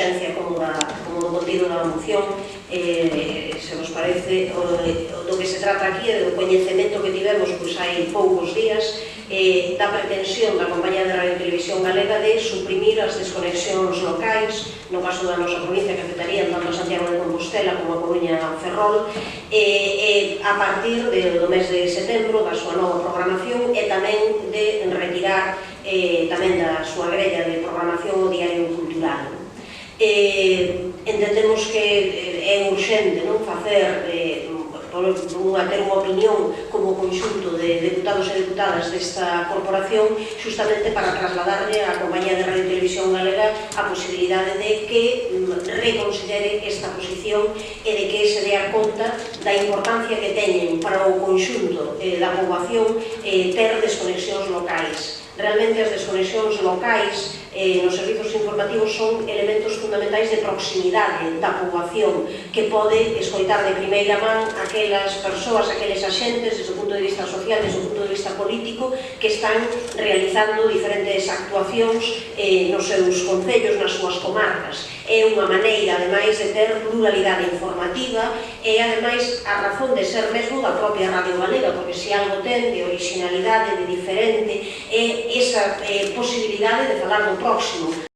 urxencia como do contido da moción, se vos parece, do que se trata aquí é do coñecemento que tivemos hai poucos días da pretensión da Compañía de Radio e Televisión Galega de suprimir as desconexións locais, no caso da nosa provincia que afectarían tanto a Santiago de Compostela como a Coruña Ferrol, a partir do mes de setembro da súa nova programación e tamén de retirar tamén da súa grella de programación o Diario Cultural. Entendemos que é urxente facer ter unha opinión como conxunto de deputados e deputadas desta corporación justamente para trasladarle á Compañía de Radio e Televisión Galega a posibilidade de que reconsidere esta posición e de que se dea conta da importancia que teñen para o conxunto da poboación ter desconexións locais. Realmente as desconexións locais nos servizos informativos son elementos fundamentais de proximidade da poboación que pode escoitar de primeira man aquelas persoas, aqueles axentes desde o punto de vista social, desde o punto de vista político que están realizando diferentes actuacións nos seus concellos, nas súas comarcas. É unha maneira, ademais, de ter pluralidade informativa e, ademais, a razón de ser mesmo da propia Radio Galega, porque se algo ten de originalidade, de diferente, é esa posibilidade de falar do próximo.